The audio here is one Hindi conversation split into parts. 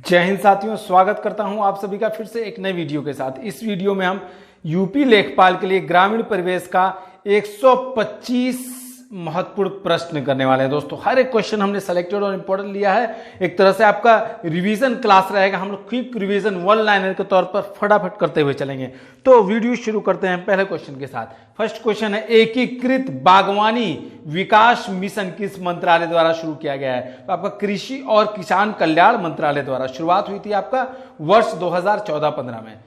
जय हिंद साथियों, स्वागत करता हूं आप सभी का फिर से एक नए वीडियो के साथ। इस वीडियो में हम यूपी लेखपाल के लिए ग्रामीण परिवेश का 125 महत्वपूर्ण प्रश्न करने वाले हैं। दोस्तों, हर एक क्वेश्चन हमने सेलेक्टेड और इंपॉर्टेंट लिया है। एक तरह से आपका रिवीजन क्लास रहेगा। हम लोग क्विक रिवीजन वन लाइनर के तौर पर फटाफट करते हुए चलेंगे। तो वीडियो शुरू करते हैं पहले क्वेश्चन के साथ। फर्स्ट क्वेश्चन है, एकीकृत बागवानी विकास मिशन किस मंत्रालय द्वारा शुरू किया गया है? तो आपका कृषि और किसान कल्याण मंत्रालय द्वारा शुरुआत हुई थी आपका वर्ष 2014-15 में।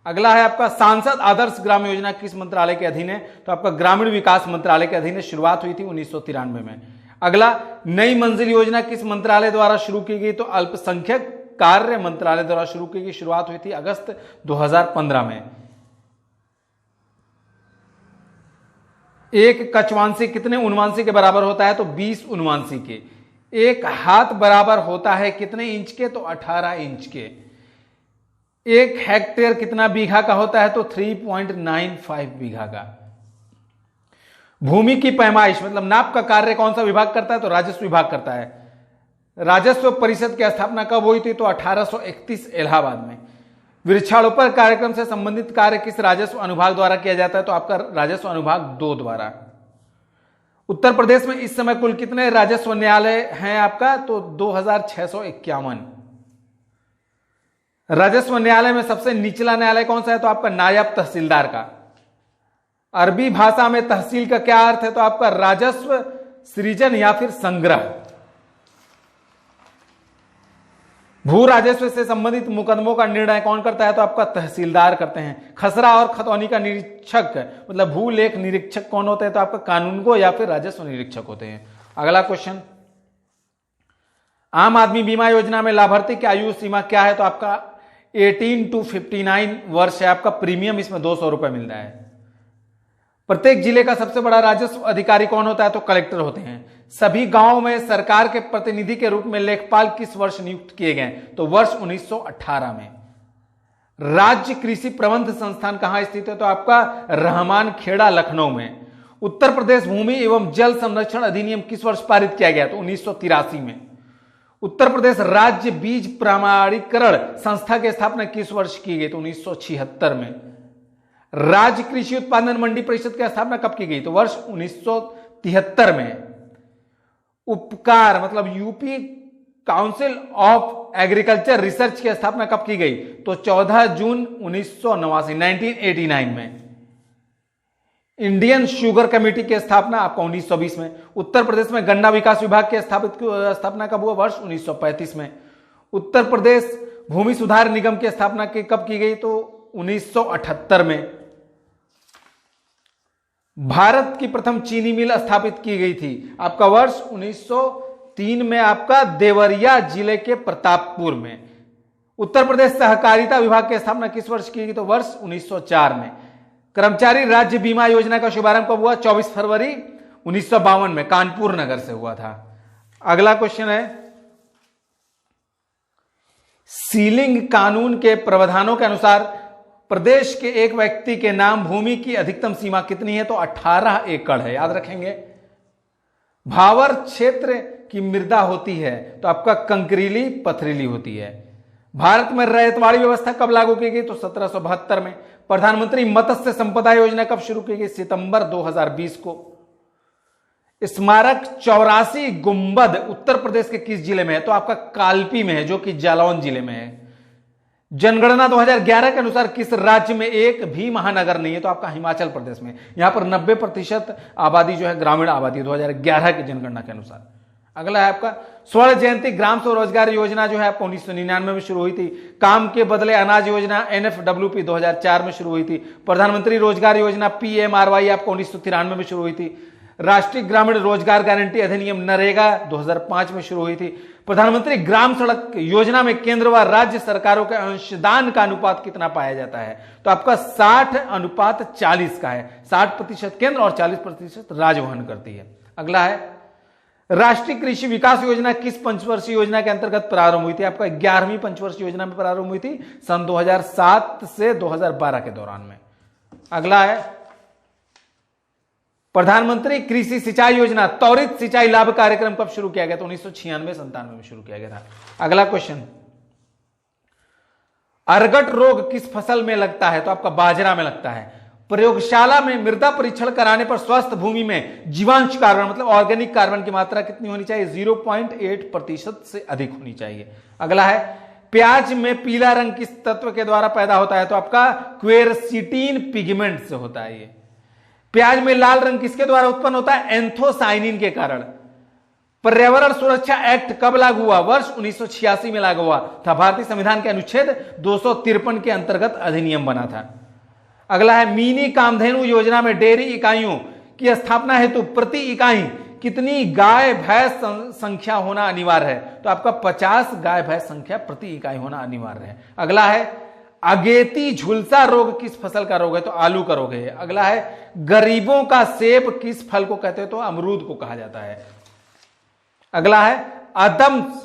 अगला है आपका, सांसद आदर्श ग्राम योजना किस मंत्रालय के अधीन है? तो आपका ग्रामीण विकास मंत्रालय के अधीन शुरुआत हुई थी 1993 में। अगला, नई मंजिल योजना किस मंत्रालय द्वारा शुरू की गई? तो अल्पसंख्यक कार्य मंत्रालय द्वारा शुरू की गई, शुरुआत हुई थी अगस्त 2015 में। एक कछवांशी कितने उनवांशी के बराबर होता है? तो 20 उनवांशी के। एक हाथ बराबर होता है कितने इंच के? तो 18 इंच के। एक हेक्टेयर कितना बीघा का होता है? तो 3.95 बीघा का। भूमि की पैमाइश मतलब नाप का कार्य कौन सा विभाग करता है? तो राजस्व विभाग करता है। राजस्व परिषद की स्थापना कब हुई थी? तो 1831 इलाहाबाद में। वृक्षारोपण कार्यक्रम से संबंधित कार्य किस राजस्व अनुभाग द्वारा किया जाता है? तो आपका राजस्व अनुभाग 2 द्वारा। उत्तर प्रदेश में इस समय कुल कितने राजस्व न्यायालय हैं आपका? तो 2651। राजस्व न्यायालय में सबसे निचला न्यायालय कौन सा है? तो आपका नायब तहसीलदार का। अरबी भाषा में तहसील का क्या अर्थ है? तो आपका राजस्व सृजन या फिर संग्रह। भू राजस्व से संबंधित मुकदमों का निर्णय कौन करता है? तो आपका तहसीलदार करते हैं। खसरा और खतौनी का निरीक्षक मतलब भू लेख निरीक्षक कौन होते हैं? तो आपका कानूनगो या फिर राजस्व निरीक्षक होते हैं। अगला क्वेश्चन, आम आदमी बीमा योजना में लाभार्थी की आयु सीमा क्या है? तो आपका 18 to 59 वर्ष है आपका। प्रीमियम इसमें 200 रुपए मिल रहा है। प्रत्येक जिले का सबसे बड़ा राजस्व अधिकारी कौन होता है? तो कलेक्टर होते हैं। सभी गांवों में सरकार के प्रतिनिधि के रूप में लेखपाल किस वर्ष नियुक्त किए गए? तो वर्ष 1918 में। राज्य कृषि प्रबंध संस्थान कहां स्थित है? तो आपका रहमान खेड़ा लखनऊ में। उत्तर प्रदेश भूमि एवं जल संरक्षण अधिनियम किस वर्ष पारित किया गया? तो 1983 में। उत्तर प्रदेश राज्य बीज प्रमाणीकरण संस्था की स्थापना किस वर्ष की गई? तो 1976 में। राज्य कृषि उत्पादन मंडी परिषद की स्थापना कब की गई? तो वर्ष 1973 में। उपकार मतलब UP council of agriculture research की स्थापना कब की गई? तो 14 जून 1989 में। इंडियन शुगर कमेटी की स्थापना आपका 1920 में। उत्तर प्रदेश में गन्ना विकास विभाग की स्थापना कब हुआ? वर्ष 1935 में। उत्तर प्रदेश भूमि सुधार निगम की स्थापना कब की गई? तो 1978 में। भारत की प्रथम चीनी मिल स्थापित की गई थी आपका वर्ष 1903 में आपका देवरिया जिले के प्रतापपुर में। उत्तर प्रदेश सहकारिता विभाग की स्थापना किस वर्ष की गई? तो वर्ष 1904 में। कर्मचारी राज्य बीमा योजना का शुभारंभ कब हुआ? 24 फरवरी 1952 में कानपुर नगर से हुआ था। अगला क्वेश्चन है, सीलिंग कानून के प्रावधानों के अनुसार प्रदेश के एक व्यक्ति के नाम भूमि की अधिकतम सीमा कितनी है? तो 18 एकड़ है, याद रखेंगे। भावर क्षेत्र की मृदा होती है तो आपका कंकरीली पथरीली होती है। भारत में रैयतवाड़ी व्यवस्था कब लागू की गई? तो 1772 में। प्रधानमंत्री मत्स्य संपदा योजना कब शुरू की गई? सितंबर 2020 को। स्मारक 84 गुंबद उत्तर प्रदेश के किस जिले में है? तो आपका कालपी में है, जो कि जालौन जिले में है। जनगणना 2011 के अनुसार किस राज्य में एक भी महानगर नहीं है? तो आपका हिमाचल प्रदेश में। यहां पर 90% आबादी जो है ग्रामीण आबादी 2011 की जनगणना के अनुसार। अगला है आपका, स्वर्ण जयंती ग्राम स्वरोजगार योजना जो है आपको 1999 में शुरू हुई थी। काम के बदले अनाज योजना NFWP 2004 में शुरू हुई थी। प्रधानमंत्री रोजगार योजना PMRY आपको 1993 में शुरू हुई थी। राष्ट्रीय ग्रामीण रोजगार गारंटी अधिनियम नरेगा 2005 में शुरू हुई थी। प्रधानमंत्री ग्राम सड़क योजना में केंद्र व राज्य सरकारों के अंशदान का अनुपात कितना पाया जाता है? तो आपका 60:40 का है। 60% केंद्र और 40% राज्य वहन करती है। अगला है, राष्ट्रीय कृषि विकास योजना किस पंचवर्षीय योजना के अंतर्गत प्रारंभ हुई थी? आपका 11वीं पंचवर्षीय योजना में प्रारंभ हुई थी सन 2007 से 2012 के दौरान में। अगला है, प्रधानमंत्री कृषि सिंचाई योजना त्वरित सिंचाई लाभ कार्यक्रम कब शुरू किया गया? तो 1996-97 में शुरू किया गया था। अगला क्वेश्चन, अर्गट रोग किस फसल में लगता है? तो आपका बाजरा में लगता है। प्रयोगशाला में मृदा परीक्षण कराने पर स्वस्थ भूमि में जीवांश कार्बन मतलब ऑर्गेनिक कार्बन की मात्रा कितनी होनी चाहिए? 0.8% से अधिक होनी चाहिए। अगला है, प्याज में पीला रंग किस तत्व के द्वारा पैदा होता है? तो आपका क्वेरसीटीन पिगमेंट से होता है ये। प्याज में लाल रंग किसके द्वारा उत्पन्न होता है? एंथोसाइनिन के कारण। पर्यावरण सुरक्षा एक्ट कब लागू हुआ? वर्ष 1986 में लागू हुआ था। भारतीय संविधान के अनुच्छेद 253 के अंतर्गत अधिनियम बना था। अगला है, मिनी कामधेनु योजना में डेयरी इकाइयों की स्थापना हेतु प्रति इकाई कितनी गाय भैंस संख्या होना अनिवार्य है? तो आपका 50 गाय भैंस संख्या प्रति इकाई होना अनिवार्य है। अगला है, अगेती झुलसा रोग किस फसल का रोग है? तो आलू का रोग है। अगला है, गरीबों का सेब किस फल को कहते हैं? तो अमरूद को कहा जाता है। अगला है, आदम्स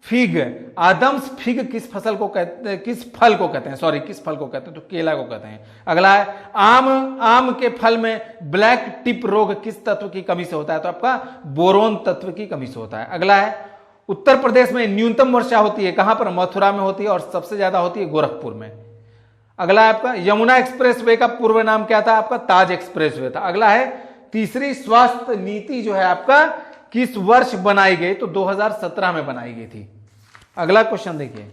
फिग। आदम्स फिग किस फसल को कहते हैं? किस फल को कहते हैं? सॉरी, किस फल को कहते हैं? तो केला को कहते हैं। अगला है, आम के फल में ब्लैक टिप रोग किस तत्व की कमी से होता है? तो आपका बोरोन तत्व की कमी से होता है। अगला है, उत्तर प्रदेश में न्यूनतम वर्षा होती है कहां पर? मथुरा में होती है और सबसे ज्यादा होती है गोरखपुर में। अगला है आपका, यमुना एक्सप्रेसवे का पूर्व नाम क्या था? आपका ताज एक्सप्रेसवे था। अगला है, तीसरी स्वास्थ्य नीति जो है आपका किस वर्ष बनाई गई? तो 2017 में बनाई गई थी। अगला क्वेश्चन देखिए,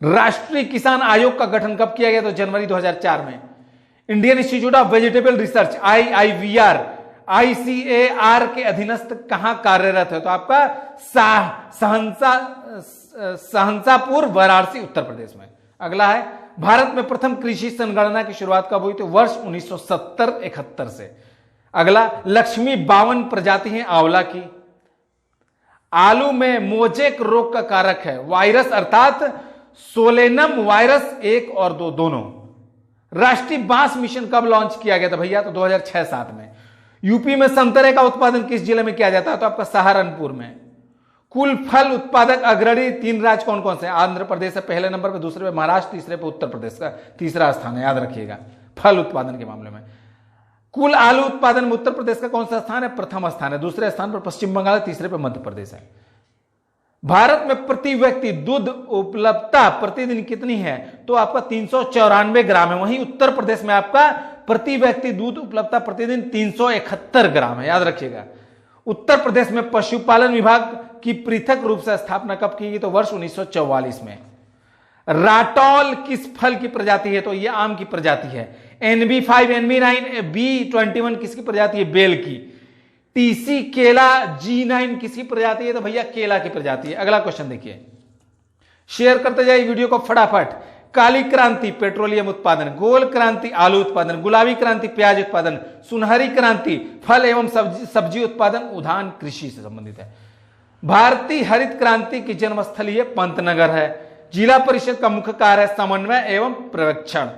राष्ट्रीय किसान आयोग का गठन कब किया गया? तो जनवरी 2004 में। Indian Institute of vegetable research IIVR ICAR के अधीनस्थ कहां कार्यरत है? तो आपका सहनसापुर वाराणसी उत्तर प्रदेश में। अगला है, भारत में प्रथम कृषि संगणना की शुरुआत कब हुई? तो वर्ष 1970-71 से। अगला, लक्ष्मी 52 प्रजाति है आंवला की। आलू में मोजेक रोग का कारक है वायरस अर्थात सोलेनम वायरस 1 और 2 दोनों। राष्ट्रीय बांस मिशन कब लॉन्च किया गया था भैया? तो 2006-07 में। यूपी में संतरे का उत्पादन किस जिले में किया जाता है? तो आपका सहारनपुर में। कुल फल उत्पादक अग्रणी 3 राज्य कौन कौन से हैं? आंध्र प्रदेश है पहले नंबर पे, दूसरे पे महाराष्ट्र, तीसरे पे उत्तर प्रदेश का तीसरा स्थान है, याद रखिएगा फल उत्पादन के मामले में। कुल आलू उत्पादन में उत्तर प्रदेश का कौन सा स्थान है? प्रथम स्थान है। दूसरे स्थान पर पश्चिम बंगाल, तीसरे पर मध्य प्रदेश है। भारत में प्रति व्यक्ति दूध उपलब्धता प्रतिदिन कितनी है? तो आपका 394 ग्राम है। वहीं उत्तर प्रदेश में आपका प्रति व्यक्ति दूध उपलब्धता प्रतिदिन 371 ग्राम है, याद रखिएगा। उत्तर प्रदेश में पशुपालन विभाग की पृथक रूप से स्थापना कब की गई? तो वर्ष 1944 में। राटौल किस फल की प्रजाति है? तो यह आम की प्रजाति है। NB5, NB9, B21 किसकी प्रजाति है? बेल की। TC केला, G9 किसकी प्रजाति है? तो भैया केला की प्रजाति है। अगला क्वेश्चन देखिए, शेयर करते जाइए वीडियो को फटाफट। काली क्रांति पेट्रोलियम उत्पादन, गोल क्रांति आलू उत्पादन, गुलाबी क्रांति प्याज उत्पादन, सुनहरी क्रांति फल एवं सब्जी उत्पादन उद्यान कृषि से संबंधित है। भारतीय हरित क्रांति की जन्मस्थली है पंतनगर है। जिला परिषद का मुख्य कार्य है समन्वय एवं पर्यवेक्षण।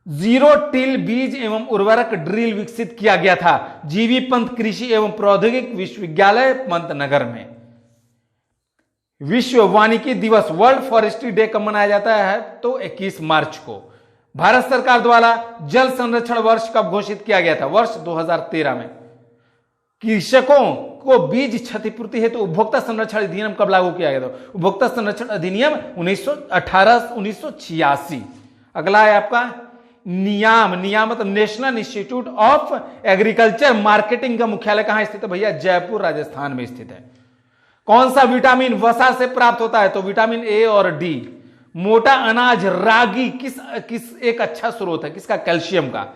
जीरो टिल बीज एवं उर्वरक ड्रिल विकसित किया गया था जीवी पंत कृषि एवं प्रौद्योगिक विश्वविद्यालय पंतनगर में। विश्व वानिकी दिवस वर्ल्ड फॉरेस्ट्री डे कब मनाया जाता है? तो 21 मार्च को। भारत सरकार द्वारा जल संरक्षण वर्ष कब घोषित किया गया था? वर्ष 2013 में। कृषकों को बीज क्षतिपूर्ति हेतु तो उपभोक्ता संरक्षण अधिनियम कब लागू किया गया था? उपभोक्ता संरक्षण अधिनियम 1986। अगला है आपका नियाम मतलब national institute of agriculture marketing का मुख्यालय कहां स्थित है भैया? जयपुर राजस्थान में स्थित है। कौन सा विटामिन वसा से प्राप्त होता है? तो विटामिन ए और डी। मोटा अनाज रागी किस एक अच्छा स्रोत है? किसका? कैल्शियम का।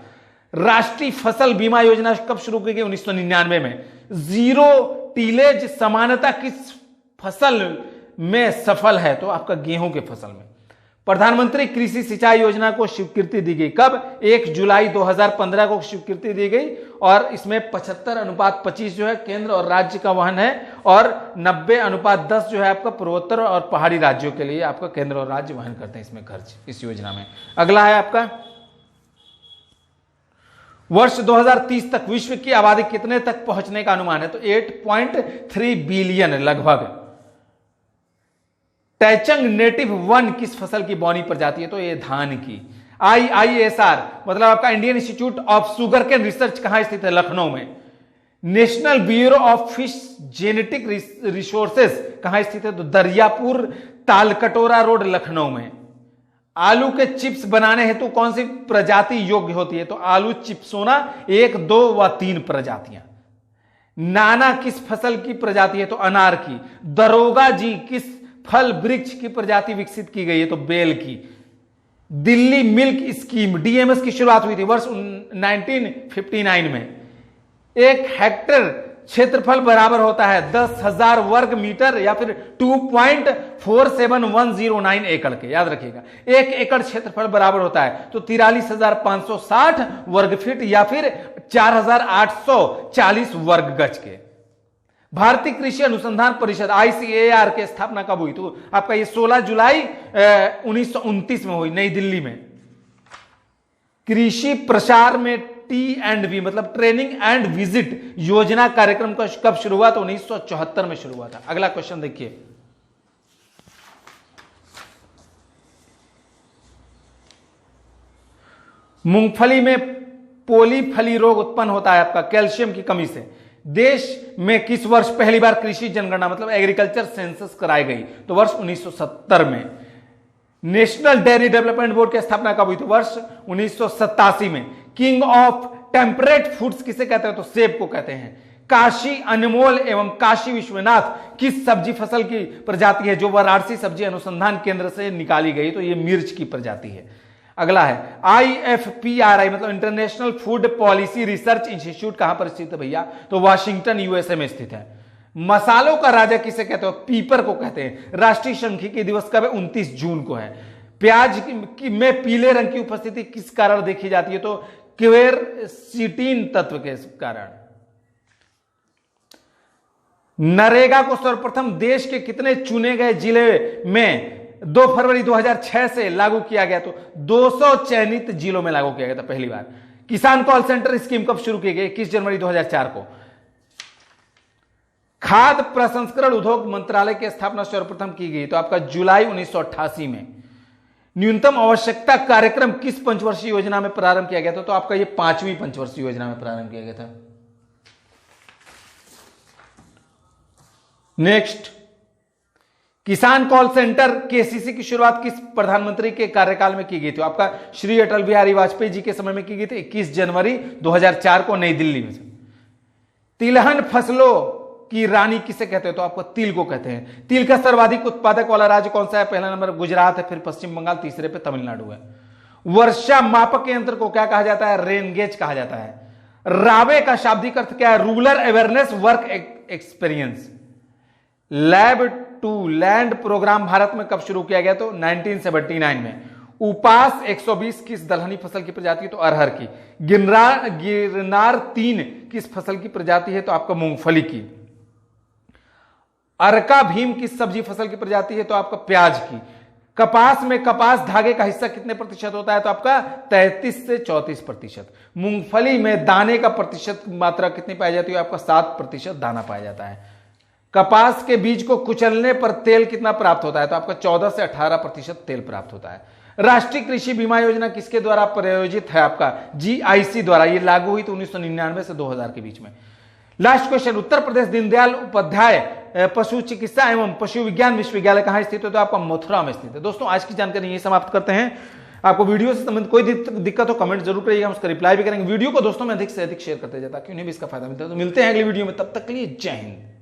राष्ट्रीय फसल बीमा योजना कब शुरू की गई? 1999 में। जीरो टीलेज समानता किस फसल में सफल है? तो आपका गेहूं के फसल में। प्रधानमंत्री कृषि सिंचाई योजना को स्वीकृति दी गई कब? 1 जुलाई 2015 को स्वीकृति दी गई और इसमें 75:25 जो है केंद्र और राज्य का वहन है और 90:10 जो है आपका पूर्वोत्तर और पहाड़ी राज्यों के लिए आपका केंद्र और राज्य वहन करते हैं इसमें खर्च इस योजना में। अगला है आपका वर्ष 2030 तक विश्व की आबादी कितने तक पहुंचने का अनुमान है? तो 8.3 बिलियन लगभग। टैचंग नेटिव 1 किस फसल की बौनी प्रजाति है? तो ये धान की। IISR मतलब आपका Indian Institute of Sugarcane Research कहां स्थित है? लखनऊ में। National Bureau of Fish Genetic Resources कहां स्थित है? तो दरियापुर तालकटोरा रोड लखनऊ में। आलू के चिप्स बनाने हेतु कौन सी प्रजाति योग्य होती है? तो आलू चिप्सोना 1, 2 व 3 प्रजातियां। नाना किस फसल की प्रजाति है? तो अनार की। दरोगा जी किस फल वृक्ष की प्रजाति विकसित की गई है? तो बेल की। दिल्ली मिल्क स्कीम डीएमएस की शुरुआत हुई थी वर्ष 1959 में। 1 हेक्टेयर क्षेत्रफल बराबर होता है 10,000 वर्ग मीटर या फिर 2.47109 एकड़ के। याद रखिएगा, 1 एकड़ क्षेत्रफल बराबर होता है तो 43,560 वर्ग फीट या फिर 4,840 वर्ग गज के। भारतीय कृषि अनुसंधान परिषद ICAR की स्थापना कब हुई? तो आपका ये 16 जुलाई 1929 में हुई, नई दिल्ली में। कृषि प्रसार में T&V मतलब ट्रेनिंग एंड विजिट योजना कार्यक्रम का कब शुरू हुआ? तो 1974 में शुरू हुआ था। अगला क्वेश्चन देखिए, मूंगफली में पोलीफली रोग उत्पन्न होता है आपका कैल्शियम की कमी से। देश में किस वर्ष पहली बार कृषि जनगणना मतलब एग्रीकल्चर सेंसस कराई गई? तो वर्ष 1970 में। नेशनल डेयरी डेवलपमेंट बोर्ड की स्थापना कब हुई? तो वर्ष 1987 में। किंग ऑफ टेम्परेट फूड्स किसे कहते हैं? तो सेब को कहते हैं। काशी अनमोल एवं काशी विश्वनाथ किस सब्जी फसल की प्रजाति है जो वाराणसी सब्जी अनुसंधान केंद्र से निकाली गई? तो यह मिर्च की प्रजाति है। अगला है IFPRI मतलब international food policy research institute कहां पर स्थित है भैया? तो वाशिंगटन USA में स्थित है। मसालों का राजा किसे कहते हो? पीपर को कहते हैं। राष्ट्रीय सांख्यिकी दिवस कब है? 29 जून को है। प्याज में पीले रंग की उपस्थिति किस कारण देखी जाती है? तो क्वेरसीटीन तत्व के कारण। नरेगा को सर्वप्रथम देश के कितने चुने गए जिले में 2 फरवरी 2006 से लागू किया गया? तो 200 चयनित जिलों में लागू किया गया था पहली बार। किसान कॉल सेंटर स्कीम कब शुरू की गई? 21 जनवरी 2004 को। खाद्य प्रसंस्करण उद्योग मंत्रालय की स्थापना सर्वप्रथम की गई? तो आपका जुलाई 1988 में। न्यूनतम आवश्यकता कार्यक्रम किस पंचवर्षीय योजना में प्रारंभ किया गया था? तो आपका ये 5वीं पंचवर्षीय योजना में प्रारंभ किया गया था। नेक्स्ट, किसान कॉल सेंटर KCC की शुरुआत किस प्रधानमंत्री के कार्यकाल में की गई थी? आपका श्री अटल बिहारी वाजपेयी जी के समय में की गई थी 21 जनवरी 2004 को नई दिल्ली में। तिलहन फसलों की रानी किसे कहते हैं? तो आपको तिल को कहते हैं। तिल का सर्वाधिक उत्पादक वाला राज्य कौन सा है? पहला नंबर गुजरात है, फिर पश्चिम बंगाल, तीसरे पे तमिलनाडु है। वर्षा मापक यंत्र को क्या कहा जाता है? रेन गेज कहा जाता है। रावे का शाब्दिक अर्थ क्या है? Rural awareness work experience. Lab to land programme Bharat में कब शुरू किया गया? तो 1979 में। उपास 120 किस दलहनी फसल की प्रजाति है? तो अरहर की। गिरनार 3 किस फसल की प्रजाति है? तो आपका मूंगफली की। अरका भीम किस सब्जी फसल की प्रजाति है? तो आपका प्याज की। कपास में कपास धागे का हिस्सा कितने प्रतिशत होता है? तो आपका 33 से 34%। मूंगफली में दाने का प्रतिशत मात्रा कितनी पाई जाती है? आपका 7% दाना पाया जाता है। कपास के बीज को कुचलने पर तेल कितना प्राप्त होता है? तो आपका 14 से 18% तेल प्राप्त होता है। राष्ट्रीय कृषि बीमा योजना किसके द्वारा प्रायोजित है? आपका GIC द्वारा। ये लागू हुई तो 1999 से 2000 के बीच में। लास्ट क्वेश्चन, उत्तर प्रदेश दीनदयाल उपाध्याय पशु चिकित्सा एवं पशु विज्ञान विश्वविद्यालय कहां स्थित है? तो आपका मथुरा में स्थित है। दोस्तों आज की जानकारी यही समाप्त करते हैं। आपको वीडियो से संबंधित कोई दिक्कत हो कमेंट जरूर करिएगा, हम उसका रिप्लाई भी करेंगे। वीडियो को दोस्तों में अधिक से अधिक शेयर करते जाए ताकि उन्हें भी इसका फायदा मिलता है। तो मिलते हैं अगली वीडियो में, तब तक के लिए जय हिंद।